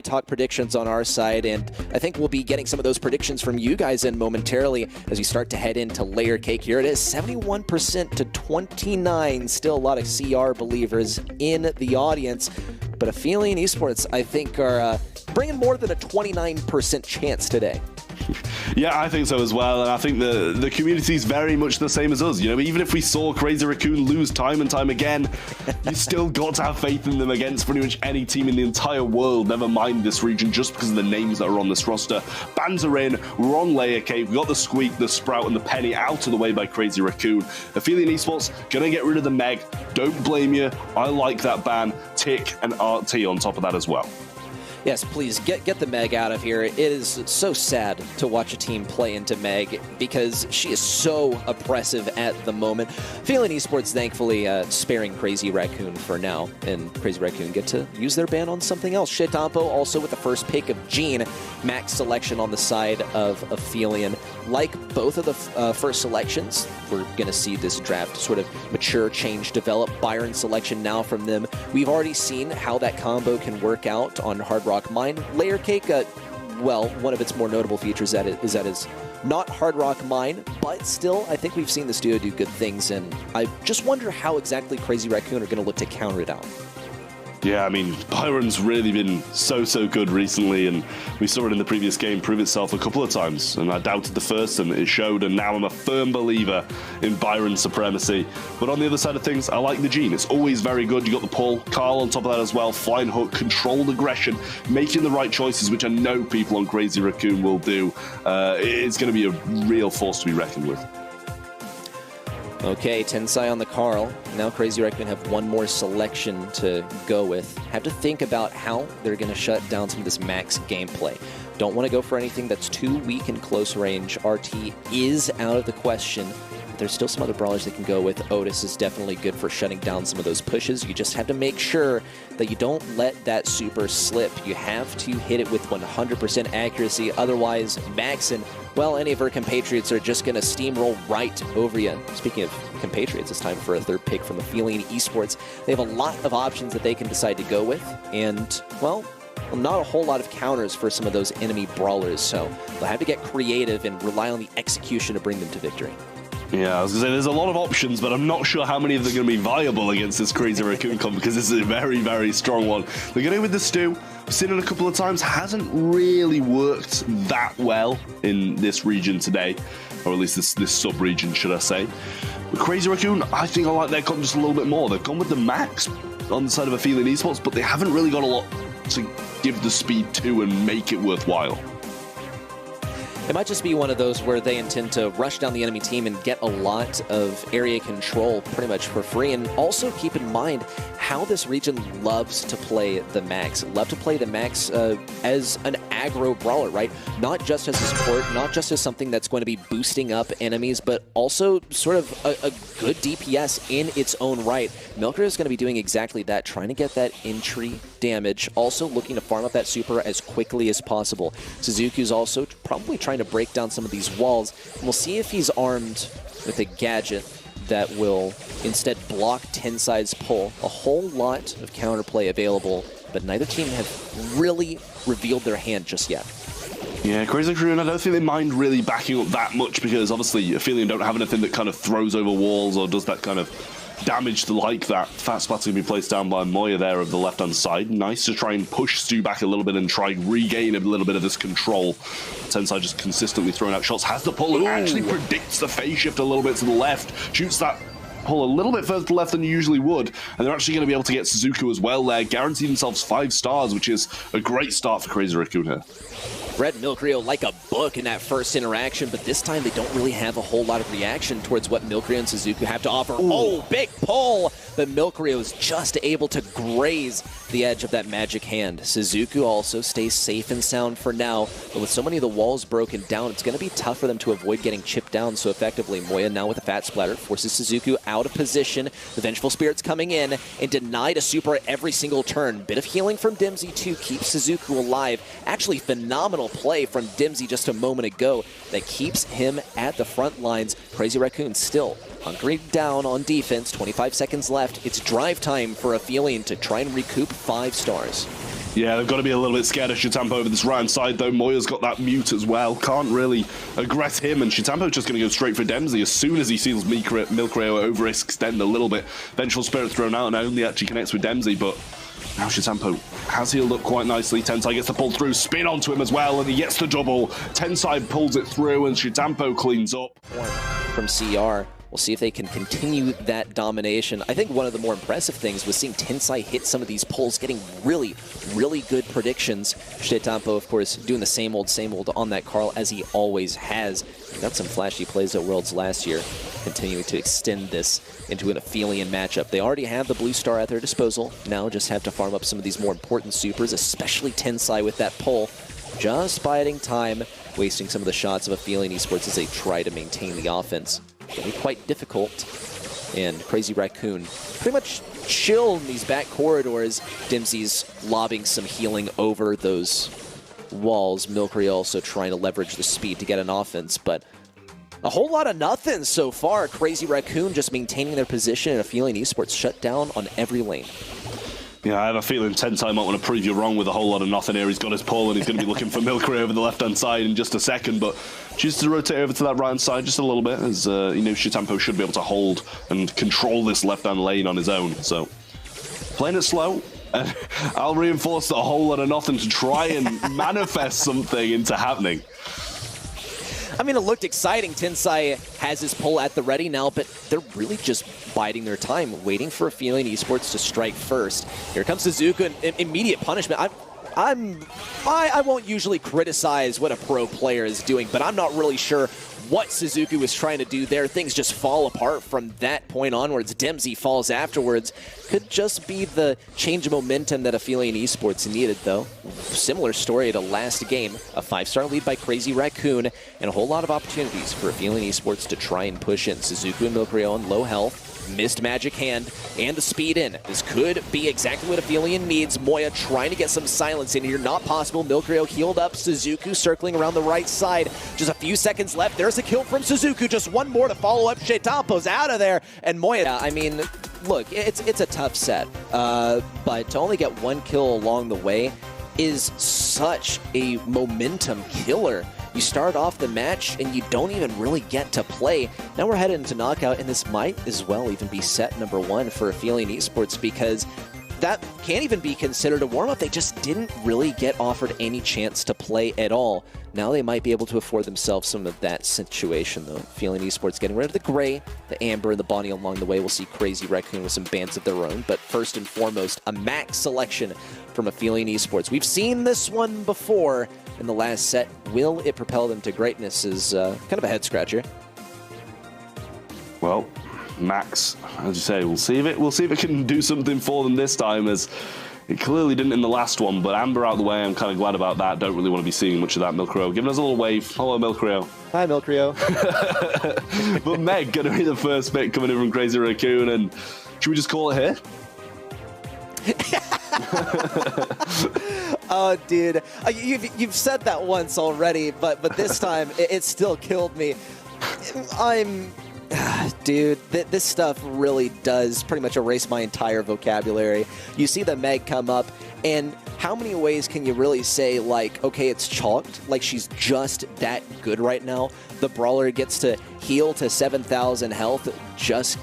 talk predictions on our side, and I think we'll be getting some of those predictions from you guys in momentarily as we start to head into layer cake. Here it is, 71% to 29. Still a lot of CR believers in the audience, but Aphelion Esports, I think, are bringing more than a 29% chance today. Yeah, I think so as well, and I think the community is very much the same as us. You know, even if we saw Crazy Racoon lose time and time again, you still got to have faith in them against pretty much any team in the entire world, never mind this region, just because of the names that are on this roster. Bans are in, we're on layer cake, we got the Squeak, the Sprout, and the Penny out of the way by Crazy Racoon. Aphelion Esports gonna get rid of the Meg. Don't blame you. I like that ban. Tick and RT on top of that as well. Yes, please, get the Meg out of here. It is so sad to watch a team play into Meg because she is so oppressive at the moment. Aphelion Esports, thankfully, sparing Crazy Racoon for now, and Crazy Racoon get to use their ban on something else. Shitampo also with the first pick of Jean. Max selection on the side of Aphelion. Like both of the first selections, we're going to see this draft sort of mature, change, develop. Byron selection now from them. We've already seen how that combo can work out on Hard Rock Mine. Layer Cake, well, one of its more notable features is that it's not Hard Rock Mine, but still, I think we've seen this duo do good things, and I just wonder how exactly Crazy Racoon are going to look to counter it out. Yeah, I mean, Byron's really been so good recently, and we saw it in the previous game prove itself a couple of times, and I doubted the first, and it showed, and now I'm a firm believer in Byron's supremacy. But on the other side of things, I like the Jean. It's always very good. You got the pull, Carl on top of that as well, flying hook, controlled aggression, making the right choices, which I know people on Crazy Racoon will do. It's going to be a real force to be reckoned with. Okay, Tensai on the Carl. Now Crazy Racoon have one more selection to go with. Have to think about how they're going to shut down some of this max gameplay. Don't want to go for anything that's too weak in close range. RT is out of the question. There's still some other brawlers they can go with. Otis is definitely good for shutting down some of those pushes. You just have to make sure that you don't let that super slip. You have to hit it with 100% accuracy. Otherwise, Max and, well, any of her compatriots are just going to steamroll right over you. Speaking of compatriots, it's time for a third pick from Aphelion Esports. They have a lot of options that they can decide to go with. And, well, not a whole lot of counters for some of those enemy brawlers. So they'll have to get creative and rely on the execution to bring them to victory. Yeah, I was going to say, there's a lot of options, but I'm not sure how many of them are going to be viable against this Crazy Racoon comp, because this is a very strong one. They're going to go with the Stew. I've seen it a couple of times. Hasn't really worked that well in this region today, or at least this sub-region, should I say. With Crazy Racoon, I think I like their comp just a little bit more. They've gone with the Max on the side of Aphelion Esports, but they haven't really got a lot to give the speed to and make it worthwhile. It might just be one of those where they intend to rush down the enemy team and get a lot of area control pretty much for free. And also keep in mind how this region loves to play the Max. Love to play the Max as an aggro brawler, right? Not just as a support, not just as something that's going to be boosting up enemies, but also sort of a good DPS in its own right. Milker is going to be doing exactly that, trying to get that entry damage, also looking to farm up that super as quickly as possible. Suzuki's also probably trying to break down some of these walls, and we'll see if he's armed with a gadget that will instead block Tensai's pull. A whole lot of counterplay available, but neither team have really revealed their hand just yet. Yeah, Crazy Racoon, I don't think they mind really backing up that much, because obviously Aphelion don't have anything that kind of throws over walls or does that kind of damage like that. Fat Splat's going to be placed down by Moya there of the left-hand side. Nice to try and push Stu back a little bit and try and regain a little bit of this control. Tensai just consistently throwing out shots. Has the pull and actually predicts the phase shift a little bit to the left. Shoots that pull a little bit further to the left than you usually would. And they're actually going to be able to get Suzuki as well there. Guarantee themselves 5 stars, which is a great start for Crazy Racoon here. Read Milkrio like a book in that first interaction, but this time they don't really have a whole lot of reaction towards what Milkrio and Suzuki have to offer. Ooh. Oh, big pull! But Milkrio is just able to graze the edge of that magic hand. Suzuki also stays safe and sound for now, but with so many of the walls broken down, it's going to be tough for them to avoid getting chipped down so effectively. Moya now with a fat splatter forces Suzuki out of position. The Vengeful Spirit's coming in and denied a super at every single turn. Bit of healing from Dimsy to keep Suzuki alive. Actually, phenomenal play from Dimsy just a moment ago that keeps him at the front lines. Crazy Racoon still hunkering down on defense. 25 seconds left. It's drive time for Aphelion to try and recoup 5 stars. Yeah, they've got to be a little bit scared of Shitampo over this right-hand side, though. Moya's got that mute as well. Can't really aggress him, and Shitampo's just going to go straight for Dempsey as soon as he sees Milkrayo overextend a little bit. Vengeful Spirit thrown out and only actually connects with Dempsey, but now Shitampo has healed up quite nicely. Tensai gets the pull through, spin onto him as well, and he gets the double. Tensai pulls it through, and Shitampo cleans up. From CR. We'll see if they can continue that domination. I think one of the more impressive things was seeing Tensai hit some of these pulls, getting really, really good predictions. Shitampo, of course, doing the same old on that Carl, as he always has. He got some flashy plays at Worlds last year, continuing to extend this into an Aphelion matchup. They already have the blue star at their disposal. Now just have to farm up some of these more important supers, especially Tensai with that pull. Just biding time, wasting some of the shots of Aphelion Esports as they try to maintain the offense. It'll be quite difficult, and Crazy Racoon pretty much chill in these back corridors. Dempsey's lobbing some healing over those walls. Milkrayo also trying to leverage the speed to get an offense, but a whole lot of nothing so far. Crazy Racoon just maintaining their position, and Aphelion Esports shut down on every lane. Yeah, I have a feeling Tensai might want to prove you wrong with a whole lot of nothing here. He's got his pull and he's going to be looking for Milkrayo over the left-hand side in just a second, but chooses to rotate over to that right-hand side just a little bit, as you know, Shitampo should be able to hold and control this left-hand lane on his own. So, playing it slow, and I'll reinforce a whole lot of nothing to try and manifest something into happening. I mean, it looked exciting. Tensai has his pull at the ready now, but they're really just biding their time, waiting for Aphelion Esports to strike first. Here comes Suzuka, and immediate punishment. I won't usually criticize what a pro player is doing, but I'm not really sure what Suzuki was trying to do there. Things just fall apart from that point onwards. Dempsey falls afterwards. Could just be the change of momentum that Aphelion Esports needed, though. Similar story to last game. A 5-star lead by Crazy Racoon, and a whole lot of opportunities for Aphelion Esports to try and push in. Suzuki and Milkrayo on low health. Missed Magic Hand, and the speed in. This could be exactly what Aphelion needs. Moya trying to get some silence in here. Not possible. Milkrayo healed up. Suzuki circling around the right side. Just a few seconds left. There's a kill from Suzuki. Just one more to follow up. Shitampo's out of there. And Moya, I mean, look, it's a tough set. But to only get one kill along the way is such a momentum killer. You start off the match and you don't even really get to play. Now we're headed into knockout, and this might as well even be set number 1 for Aphelion Esports, because that can't even be considered a warm-up. They just didn't really get offered any chance to play at all. Now they might be able to afford themselves some of that situation, though. Aphelion Esports getting rid of the gray, the amber, and the bonnie along the way. We'll see Crazy Racoon with some bands of their own, but first and foremost, a max selection from Aphelion Esports. We've seen this one before in the last set. Will it propel them to greatness is kind of a head-scratcher. Well, Max, as you say, we'll see if it can do something for them this time, as it clearly didn't in the last one. But Amber out of the way, I'm kind of glad about that. Don't really want to be seeing much of that. Milkrayo giving us a little wave. Hello, Milkrayo. Hi, Milkrayo. But Meg going to be the first pick coming in from Crazy Racoon, and should we just call it here? Oh, dude, you've said that once already, but this time it still killed me. Dude, this stuff really does pretty much erase my entire vocabulary. You see the Meg come up, and how many ways can you really say, like, okay, it's chalked? Like, she's just that good right now. The Brawler gets to heal to 7,000 health just,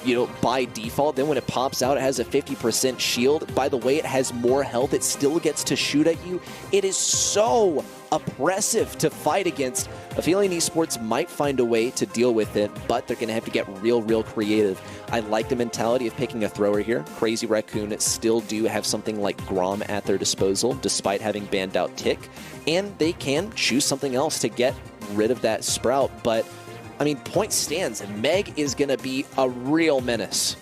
you know, by default. Then when it pops out, it has a 50% shield. By the way, it has more health. It still gets to shoot at you. It is so oppressive to fight against. Aphelion Esports might find a way to deal with it, but they're going to have to get real creative. I like the mentality of picking a thrower here. Crazy Racoon still do have something like Grom at their disposal, despite having banned out Tick, and they can choose something else to get rid of that Sprout, but I mean, point stands. Meg is going to be a real menace.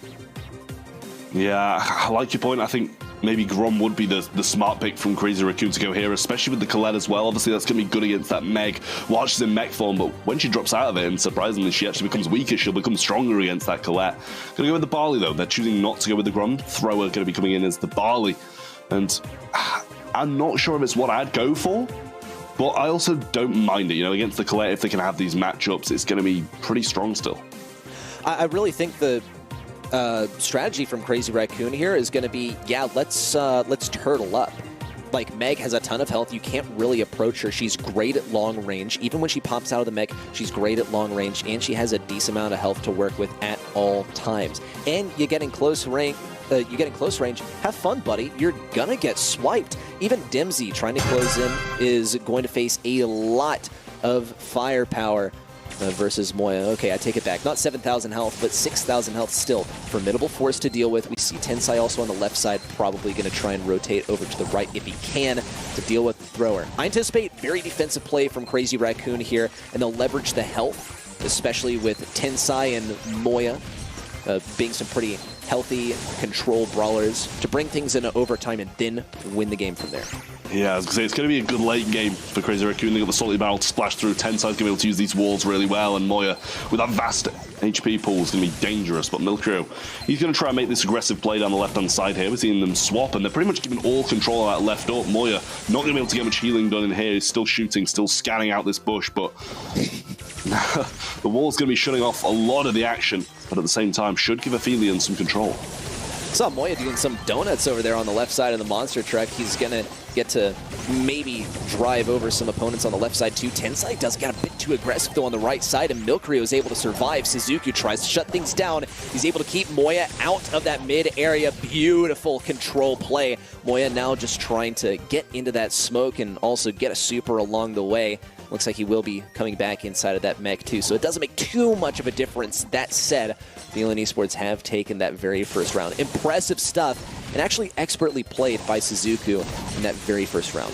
Yeah, I like your point. I think maybe Grom would be the smart pick from Crazy Racoon to go here, especially with the Colette as well. Obviously, that's going to be good against that Meg while she's in mech form, but when she drops out of it, and surprisingly, she actually becomes weaker, she'll become stronger against that Colette. Going to go with the Barley, though. They're choosing not to go with the Grom. Thrower going to be coming in as the Barley, and I'm not sure if it's what I'd go for. But I also don't mind it, you know, against the Colette, if they can have these matchups, it's going to be pretty strong still. I really think the strategy from Crazy Racoon here is going to be, yeah, let's turtle up. like, Meg has a ton of health. You can't really approach her. She's great at long range. Even when she pops out of the mech, she's great at long range, and she has a decent amount of health to work with at all times. And you get in close range. Have fun, buddy. You're gonna get swiped. Even Dimsy trying to close in is going to face a lot of firepower versus Moya. Okay, I take it back. Not 7,000 health, but 6,000 health still. Formidable force to deal with. We see Tensai also on the left side, probably going to try and rotate over to the right if he can to deal with the thrower. I anticipate very defensive play from Crazy Racoon here, and they'll leverage the health, especially with Tensai and Moya being some pretty healthy, controlled brawlers to bring things into overtime and then win the game from there. Yeah, I was going to say, it's going to be a good late game for Crazy Racoon. They got the salty barrel to splash through. Tensai's going to be able to use these walls really well, and Moya, with that vast HP pool, is going to be dangerous. But Milkrio, he's going to try and make this aggressive play down the left-hand side here. We're seeing them swap, and they're pretty much giving all control of that left up. Moya not going to be able to get much healing done in here. He's still shooting, still scanning out this bush, but the wall's going to be shutting off a lot of the action, but at the same time, should give Aphelion some control. Saw Moya doing some donuts over there on the left side of the monster truck. He's going to get to maybe drive over some opponents on the left side too. Tensai does get a bit too aggressive though on the right side, and Milkrio is able to survive. Suzuki tries to shut things down. He's able to keep Moya out of that mid area. Beautiful control play. Moya now just trying to get into that smoke and also get a super along the way. Looks like he will be coming back inside of that mech too, so it doesn't make too much of a difference. That said, Aphelion Esports have taken that very first round. Impressive stuff, and actually expertly played by Suzuki in that very first round.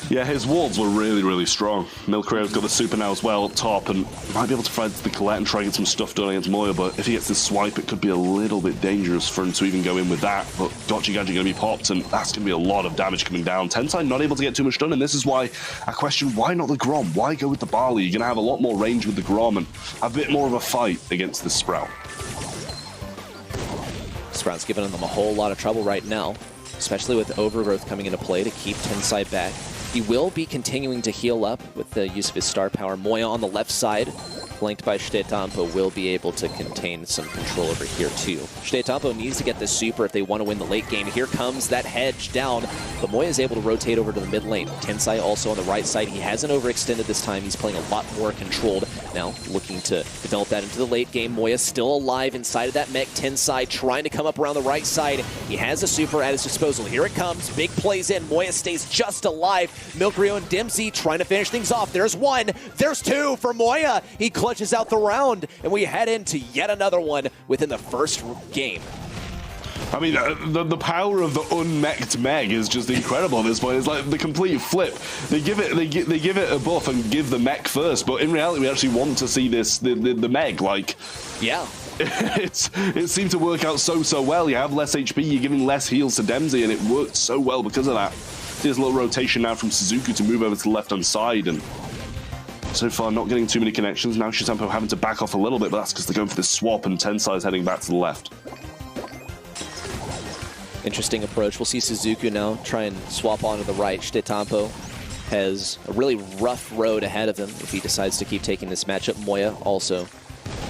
Yeah, his wards were really, really strong. Milkrio's got the super now as well up top, and might be able to find the Colette and try and get some stuff done against Moya, but if he gets this swipe, it could be a little bit dangerous for him to even go in with that. But Gotcha Gadget going to be popped, and that's going to be a lot of damage coming down. Tensai not able to get too much done, and this is why I question, why not the Grom? Why go with the Barley? You're going to have a lot more range with the Grom and have a bit more of a fight against this Sprout. Sprout's giving them a whole lot of trouble right now, especially with Overgrowth coming into play to keep Tensai back. He will be continuing to heal up with the use of his star power. Moya on the left side, flanked by Shitetampo, will be able to contain some control over here too. Shitetampo needs to get this super if they want to win the late game. Here comes that hedge down, but Moya is able to rotate over to the mid lane. Tensai also on the right side. He hasn't overextended this time. He's playing a lot more controlled. Now looking to develop that into the late game. Moya still alive inside of that mech. Tensai trying to come up around the right side. He has a super at his disposal. Here it comes. Big plays in. Moya stays just alive. Milkrio and Dimsy trying to finish things off. There's one. There's two for Moya. He clutches out the round, and we head into yet another one within the first game. I mean, the power of the unmech'd Meg is just incredible at this point. It's like the complete flip. They give it a buff and give the mech first, but in reality, we actually want to see this the Meg. Like, yeah. It seemed to work out so well. You have less HP, you're giving less heals to Demsey, and it worked so well because of that. There's a little rotation now from Suzuki to move over to the left-hand side, and so far not getting too many connections. Now Shitetampo having to back off a little bit, but that's because they're going for this swap, and Tensai's heading back to the left. Interesting approach. We'll see Suzuki now try and swap onto the right. Shitetampo has a really rough road ahead of him if he decides to keep taking this matchup. Moya also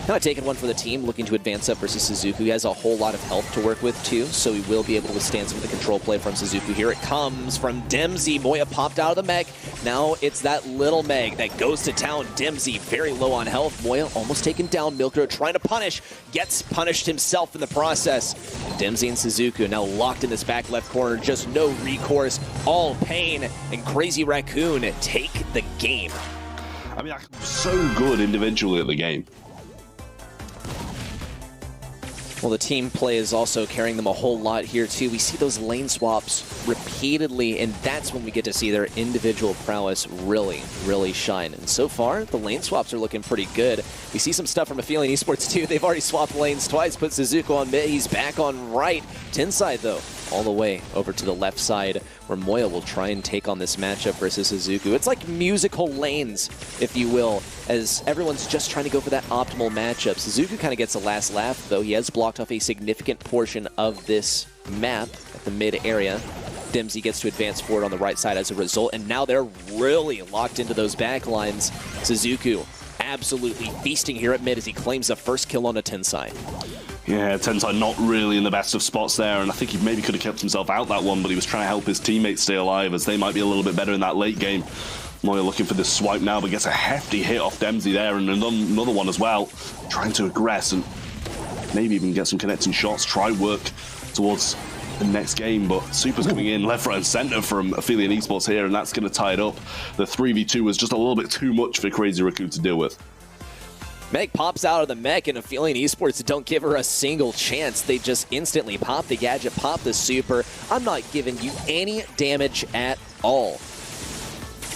not taking one for the team, looking to advance up versus Suzuki. He has a whole lot of health to work with too, so he will be able to withstand some of the control play from Suzuki. Here it comes from Dimsy. Moya popped out of the mech. Now it's that little Meg that goes to town. Dimsy very low on health. Moya almost taken down. Milkrio trying to punish. Gets punished himself in the process. Dimsy and Suzuki are now locked in this back left corner. Just no recourse. All pain. And Crazy Racoon take the game. I mean, so good individually at the game. Well, the team play is also carrying them a whole lot here, too. We see those lane swaps repeatedly, and that's when we get to see their individual prowess really, really shine. And so far, the lane swaps are looking pretty good. We see some stuff from Aphelion Esports, too. They've already swapped lanes twice, put Suzuki on mid. He's back on right. Tensai, though, all the way over to the left side, where Moya will try and take on this matchup versus Suzuki. It's like musical lanes, if you will, as everyone's just trying to go for that optimal matchup. Suzuki kind of gets the last laugh, though. He has blocked off a significant portion of this map at the mid area. Dimsy gets to advance forward on the right side as a result, and now they're really locked into those back lines. Suzuki absolutely feasting here at mid as he claims the first kill on a Tensai. Yeah, Tensai not really in the best of spots there, and I think he maybe could have kept himself out that one, but he was trying to help his teammates stay alive, as they might be a little bit better in that late game. Moya looking for this swipe now, but gets a hefty hit off Dempsey there, and another one as well. Trying to aggress and maybe even get some connecting shots, try work towards the next game, but Super's coming in left, right, and center from Aphelion Esports here, and that's going to tie it up. The 3v2 was just a little bit too much for Crazy Racoon to deal with. Meg pops out of the mech, and Aphelion Esports don't give her a single chance. They just instantly pop the gadget, pop the super. I'm not giving you any damage at all.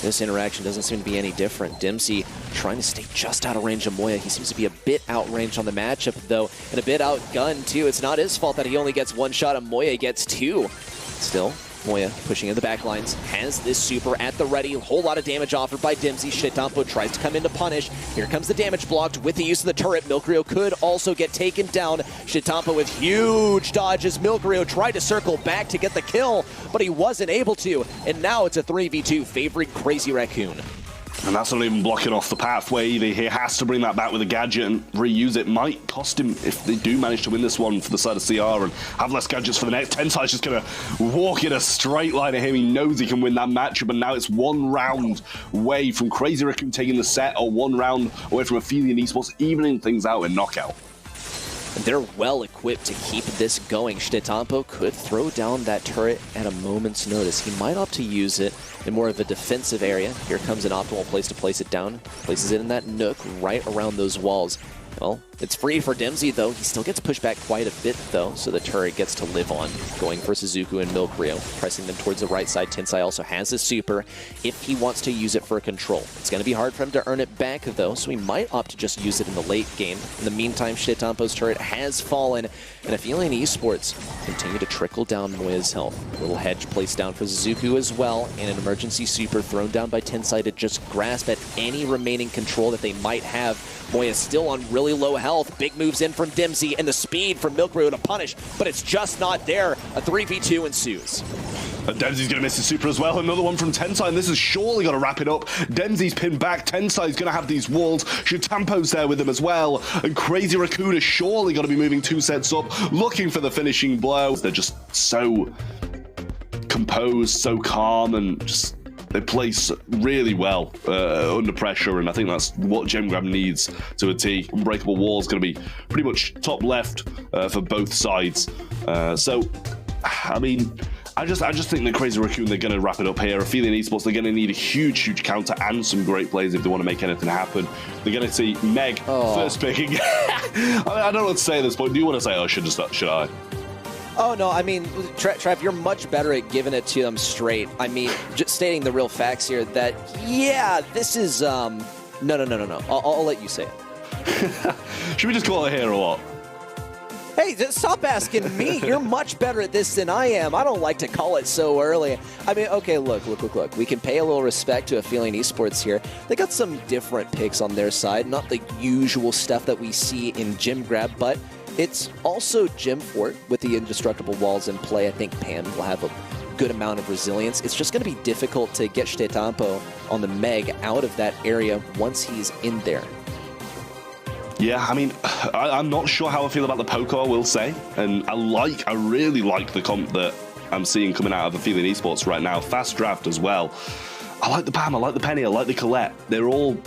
This interaction doesn't seem to be any different. Dempsey trying to stay just out of range of Moya. He seems to be a bit outranged on the matchup, though, and a bit outgunned, too. It's not his fault that he only gets one shot, and Moya gets two. Still, Moya pushing in the back lines, has this super at the ready. A whole lot of damage offered by Dempsey. Shitampo tries to come in to punish. Here comes the damage blocked with the use of the turret. Milkrio could also get taken down. Shitampo with huge dodges. Milkrio tried to circle back to get the kill, but he wasn't able to. And now it's a 3v2 favoring Crazy Racoon. And that's not even blocking off the pathway either. He has to bring that back with a gadget and reuse it. Might cost him if they do manage to win this one for the side of CR and have less gadgets for the next. Tensai's just going to walk in a straight line at him. He knows he can win that matchup, and now it's 1 round away from Crazy Racoon taking the set, or 1 round away from Aphelion Esports evening things out in knockout. And they're well equipped to keep this going. Shitampo could throw down that turret at a moment's notice. He might opt to use it in more of a defensive area. Here comes an optimal place to place it down. Places it in that nook right around those walls. Well, it's free for Dempsey, though. He still gets pushed back quite a bit, though, so the turret gets to live on. Going for Suzuku and Milkrio, pressing them towards the right side. Tensai also has his super if he wants to use it for control. It's going to be hard for him to earn it back, though, so he might opt to just use it in the late game. In the meantime, Shitampo's turret has fallen, and Aphelion Esports continue to trickle down Moya's health. A little hedge placed down for Suzuku as well, and an emergency super thrown down by Tensai to just grasp at any remaining control that they might have. Moya still on really low health. Big moves in from Dempsey, and the speed from Milkrio to punish, but it's just not there. A 3v2 ensues. And Dempsey's going to miss his super as well. Another one from Tensai, and this is surely going to wrap it up. Dempsey's pinned back. Tensai's going to have these walls. Shitampo's there with him as well. And Crazy Racoon is surely going to be moving 2 sets up, looking for the finishing blow. They're just so composed, so calm, and just they play really well under pressure, and I think that's what GemGrab needs to a T. Unbreakable Wall is going to be pretty much top left for both sides. So, I mean, I just think that Crazy Racoon, they're going to wrap it up here. Aphelion Esports, they're going to need a huge counter and some great plays if they want to make anything happen. They're going to see Meg first picking. I don't know what to say at this point. Do you want to say, oh, should I? Oh, no, I mean, Trav, you're much better at giving it to them straight. I mean, just stating the real facts here that, yeah, this is, no. I'll let you say it. Should we just call it here or what? Hey, stop asking me. You're much better at this than I am. I don't like to call it so early. I mean, okay, look. We can pay a little respect to Aphelion Esports here. They got some different picks on their side, not the usual stuff that we see in GemGrab, but it's also Gem Fort with the indestructible walls in play. I think Pan will have a good amount of resilience. It's just going to be difficult to get Shitampo on the Meg out of that area once he's in there. Yeah, I mean, I'm not sure how I feel about the poker, I will say. And I really like the comp that I'm seeing coming out of Aphelion Esports right now. Fast draft as well. I like the Pam, I like the Penny, I like the Colette. They're all,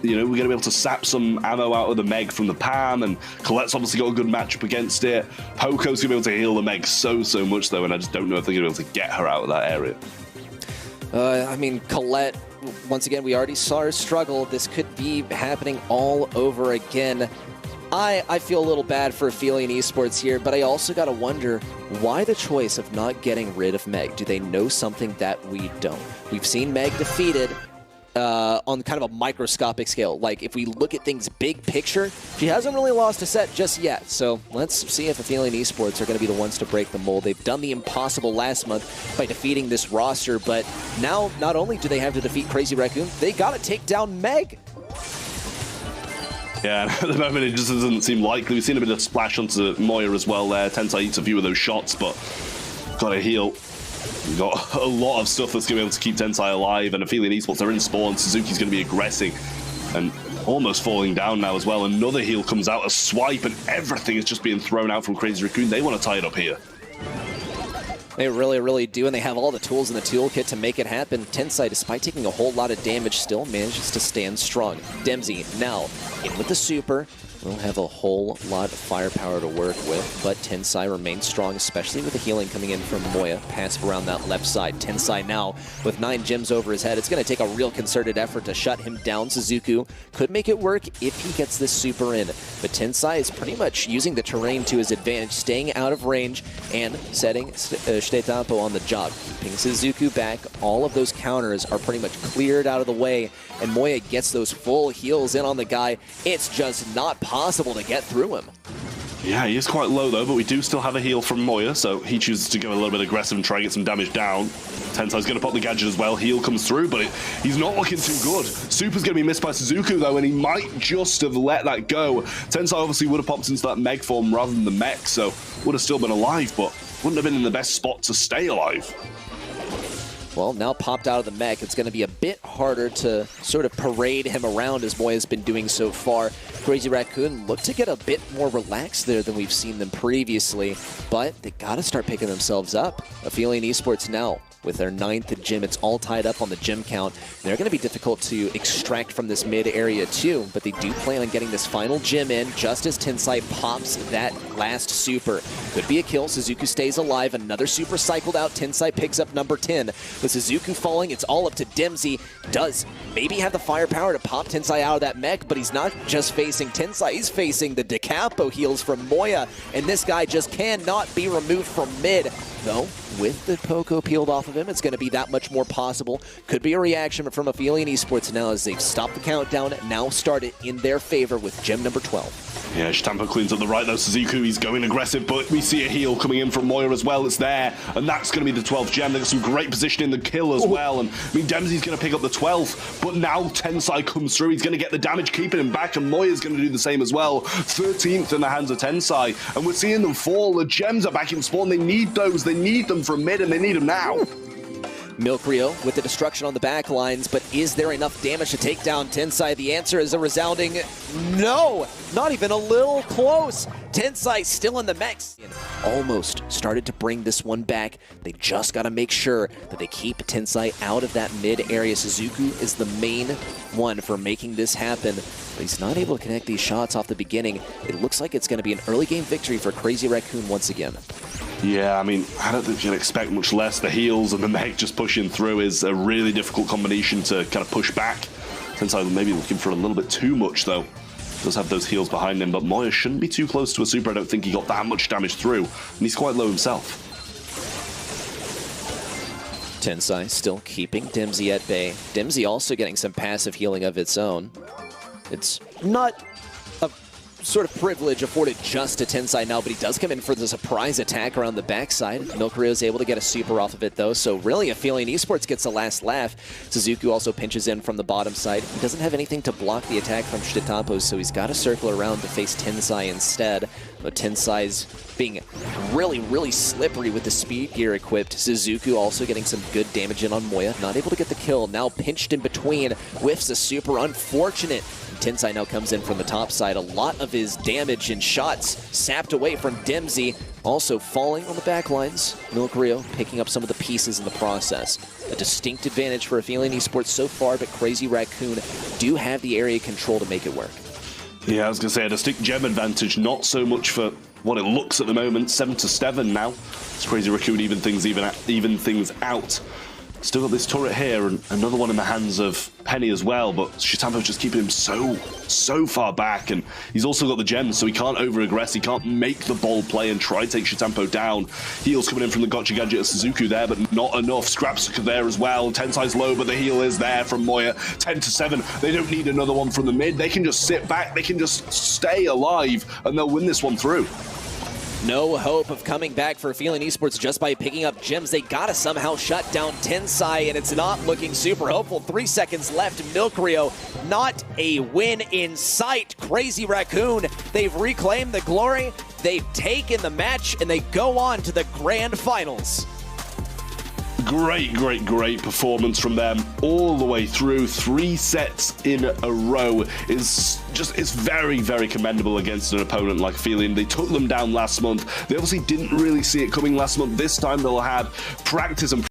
you know, we're going to be able to sap some ammo out of the Meg from the Pam, and Colette's obviously got a good matchup against it. Poco's going to be able to heal the Meg so much, though, and I just don't know if they're going to be able to get her out of that area. I mean, Colette, once again, we already saw her struggle. This could be happening all over again. I feel a little bad for Aphelion Esports here, but I also got to wonder, why the choice of not getting rid of Meg? Do they know something that we don't? We've seen Meg defeated on kind of a microscopic scale. Like, if we look at things big picture, she hasn't really lost a set just yet. So let's see if Aphelion Esports are going to be the ones to break the mold. They've done the impossible last month by defeating this roster, but now not only do they have to defeat Crazy Racoon, they got to take down Meg. Yeah, at the moment it just doesn't seem likely. We've seen a bit of splash onto Moya as well there. Tensai eats a few of those shots, but got to heal. We've got a lot of stuff that's going to be able to keep Tensai alive, and Aphelion Esports are in spawn. Suzuki's going to be aggressing, and almost falling down now as well. Another heal comes out, a swipe, and everything is just being thrown out from Crazy Racoon. They want to tie it up here. They really, really do, and they have all the tools in the toolkit to make it happen. Tensai, despite taking a whole lot of damage, still manages to stand strong. Dempsey now in with the super. Will have a whole lot of firepower to work with, but Tensai remains strong, especially with the healing coming in from Moya. Passive around that left side. Tensai now with 9 gems over his head. It's going to take a real concerted effort to shut him down. Suzuku could make it work if he gets this super in, but Tensai is pretty much using the terrain to his advantage, staying out of range and setting Shitetampo on the job. Keeping Suzuku back, all of those counters are pretty much cleared out of the way, and Moya gets those full heals in on the guy. It's just not possible to get through him. Yeah, he is quite low though, but we do still have a heal from Moya, so he chooses to go a little bit aggressive and try and get some damage down. Tensai's going to pop the gadget as well. Heal comes through, but he's not looking too good. Super's going to be missed by Suzuku though, and he might just have let that go. Tensai obviously would have popped into that Meg form rather than the mech, so would have still been alive, but wouldn't have been in the best spot to stay alive. Well, now popped out of the mech, it's going to be a bit harder to sort of parade him around as Moya's been doing so far. Crazy Racoon looked to get a bit more relaxed there than we've seen them previously, but they got to start picking themselves up. Aphelion Esports now with their 9th gym. It's all tied up on the gym count. They're going to be difficult to extract from this mid area too, but they do plan on getting this final gym in just as Tensai pops that last super. Could be a kill. Suzuku stays alive. Another super cycled out. Tensai picks up number 10. With Suzuku falling, it's all up to Dempsey. Does maybe have the firepower to pop Tensai out of that mech, but he's not just facing Tensai, he's facing the Decapo heals from Moya, and this guy just cannot be removed from mid. Though, with the Poco peeled off of him, it's going to be that much more possible. Could be a reaction from Aphelion Esports now as they've stopped the countdown, now started in their favor with gem number 12. Yeah, Shitetampo cleans up the right though. Suzuku, he's going aggressive, but we see a heal coming in from Moya as well. It's there, and that's going to be the 12th gem. They've got some great position in the kill as well, and I mean, Dempsey's going to pick up the 12th, but now Tensai comes through. He's going to get the damage, keeping him back, and Moya's going to do the same as well. 13th in the hands of Tensai, and we're seeing them fall. The gems are back in spawn. They need those. They need them from mid, and they need them now. Milkrio with the destruction on the back lines, but is there enough damage to take down Tensai? The answer is a resounding no, not even a little close. Tensai still in the mix. Almost started to bring this one back. They just got to make sure that they keep Tensai out of that mid area. Suzuku is the main one for making this happen, but he's not able to connect these shots off the beginning. It looks like it's going to be an early game victory for Crazy Racoon once again. Yeah, I mean, I don't think you can expect much less. The heals and the mech just pushing through is a really difficult combination to kind of push back. Tensai maybe looking for a little bit too much, though. Does have those heals behind him, but Moya shouldn't be too close to a super. I don't think he got that much damage through, and he's quite low himself. Tensai still keeping Dempsey at bay. Dempsey also getting some passive healing of its own. It's not a sort of privilege afforded just to Tensai now, but he does come in for the surprise attack around the backside. Milkrio is able to get a super off of it though, so really Aphelion Esports gets the last laugh. Suzuku also pinches in from the bottom side. He doesn't have anything to block the attack from Shitetampo, so he's got to circle around to face Tensai instead. But Tensai's being really, really slippery with the speed gear equipped. Suzuku also getting some good damage in on Moya, not able to get the kill. Now pinched in between, whiffs a super, unfortunate. Tensai now comes in from the top side. A lot of his damage and shots sapped away from Dempsey. Also falling on the back lines. Milkrio picking up some of the pieces in the process. A distinct advantage for Aphelion Esports so far, but Crazy Racoon do have the area control to make it work. Yeah, I was going to say a distinct gem advantage, not so much for what it looks at the moment. 7-7 now. It's Crazy Racoon even things out. Still got this turret here, and another one in the hands of Penny as well, but Shitetampo's just keeping him so far back, and he's also got the gems, so he can't over-aggress, he can't make the bold play and try to take Shitetampo down. Heals coming in from the gotcha gadget of Suzuku there, but not enough. Scraps there as well. Tensai's low, but the heal is there from Moya. 10-7. They don't need another one from the mid. They can just sit back, they can just stay alive, and they'll win this one through. No hope of coming back for Aphelion Esports just by picking up gems. They gotta somehow shut down Tensai, and it's not looking super hopeful. 3 seconds left. Milkrio, not a win in sight. Crazy Racoon, they've reclaimed the glory, they've taken the match, and they go on to the grand finals. Great performance from them all the way through. 3 sets in a row is it's very commendable against an opponent like Aphelion. They took them down last month. They obviously didn't really see it coming last month. This time they'll have practice and